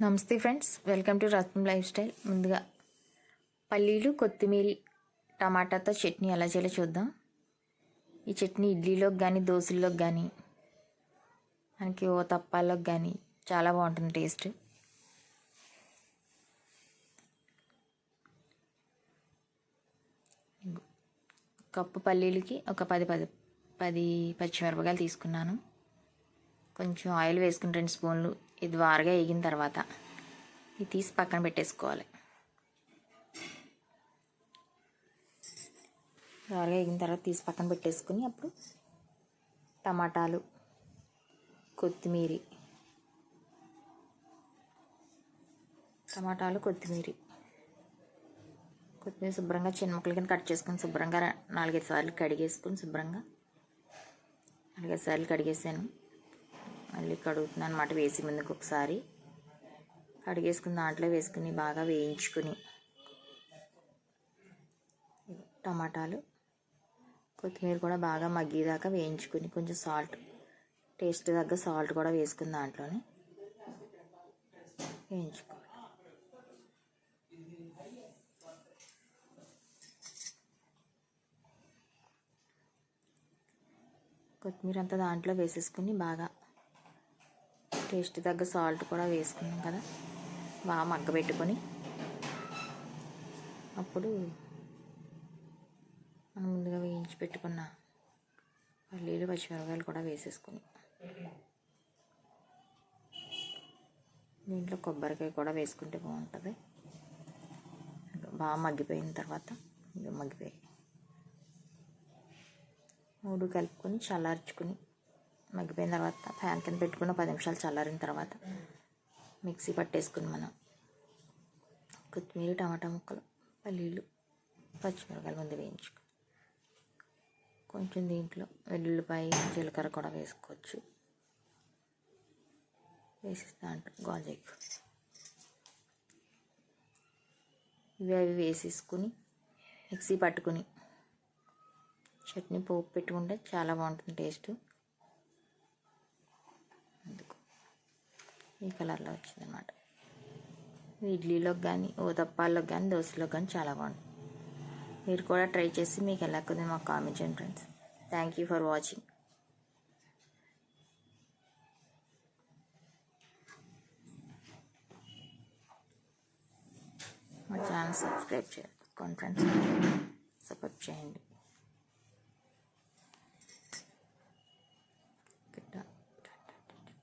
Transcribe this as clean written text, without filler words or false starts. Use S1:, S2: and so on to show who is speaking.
S1: నమస్తే friends, welcome to Ratnam life style. ముందుగా పల్లీలు, కొత్తిమీర, టమాటాతో చట్నీ ఎలా చేయాలో చూద్దాం. ఈ చట్నీ ఇడ్లీలోకి కానీ, దోశల్లోకి కానీ, మనకి తప్పాల్లోకి కానీ చాలా బాగుంటుంది టేస్ట్. కప్పు పల్లీలకి ఒక 10 పచ్చిమిరపకాయలు తీసుకున్నాను. కొంచెం ఆయిల్ వేసుకుని 2 స్పూన్లు ఇది వారగా వేగిన తర్వాత ఇది తీసి పక్కన పెట్టేసుకోవాలి. వారగా వేగిన తర్వాత తీసి పక్కన పెట్టేసుకుని అప్పుడు టమాటాలు, కొత్తిమీర శుభ్రంగా చిన్న ముక్కలు కింద కట్ చేసుకొని శుభ్రంగా 4-5 సార్లు కడిగేసుకొని శుభ్రంగా 4-5 సార్లు కడిగేసాను. మళ్ళీ కడుగుతున్నాను అన్నమాట. వేసి ముందుకు ఒకసారి కడిగేసుకుని దాంట్లో వేసుకుని బాగా వేయించుకుని టమాటాలు, కొత్తిమీర కూడా బాగా మగ్గేదాకా వేయించుకుని కొంచెం సాల్ట్, టేస్ట్ తగ్గ సాల్ట్ కూడా వేసుకుని దాంట్లోనే వేయించుకోవాలి. కొత్తిమీర అంతా దాంట్లో వేసేసుకుని బాగా టేస్ట్ తగ్గ సాల్ట్ కూడా వేసుకున్నాం కదా, బాగా మగ్గబెట్టుకొని అప్పుడు మనం ముందుగా వేయించి పెట్టుకున్న పల్లీలు, పచ్చిమిరపకాయలు కూడా వేసేసుకొని దీంట్లో కొబ్బరికాయ కూడా వేసుకుంటే బాగుంటుంది. బాగా మగ్గిపోయిన తర్వాత మగ్గిపోయి 3 కలుపుకొని చల్లార్చుకుని మగ్గిపోయిన తర్వాత ఫ్యాన్ కింద పెట్టుకున్న 10 నిమిషాలు చల్లారిన తర్వాత మిక్సీ పట్టేసుకుని మనం కొత్తిమీర, టమాటా ముక్కలు, పల్లీలు, పచ్చిమిరపకాయలు ముందు వేయించుకో. కొంచెం దీంట్లో వెల్లుల్లిపాయ, జీలకర్ర కూడా వేసుకోవచ్చు. వేసేస్తా అంటారు గాజెగ్ అవి వేసేసుకుని మిక్సీ పట్టుకుని చట్నీ పోపు పెట్టుకుంటే చాలా బాగుంటుంది టేస్ట్. అందుకు ఈ కలర్లో వచ్చింది అన్నమాట. ఇడ్లీలోకి కానీ, తప్పాల్లోకి కానీ, దోశలోకి కానీ చాలా బాగుంటుంది. మీరు కూడా ట్రై చేసి మీకు ఎలా కుదిరి మాకు కామెంట్ చేయండి friends. Thank you for watching. మా ఛానల్ సబ్స్క్రైబ్ చేయండి ఫ్రెండ్స్, సపోర్ట్ చేయండి.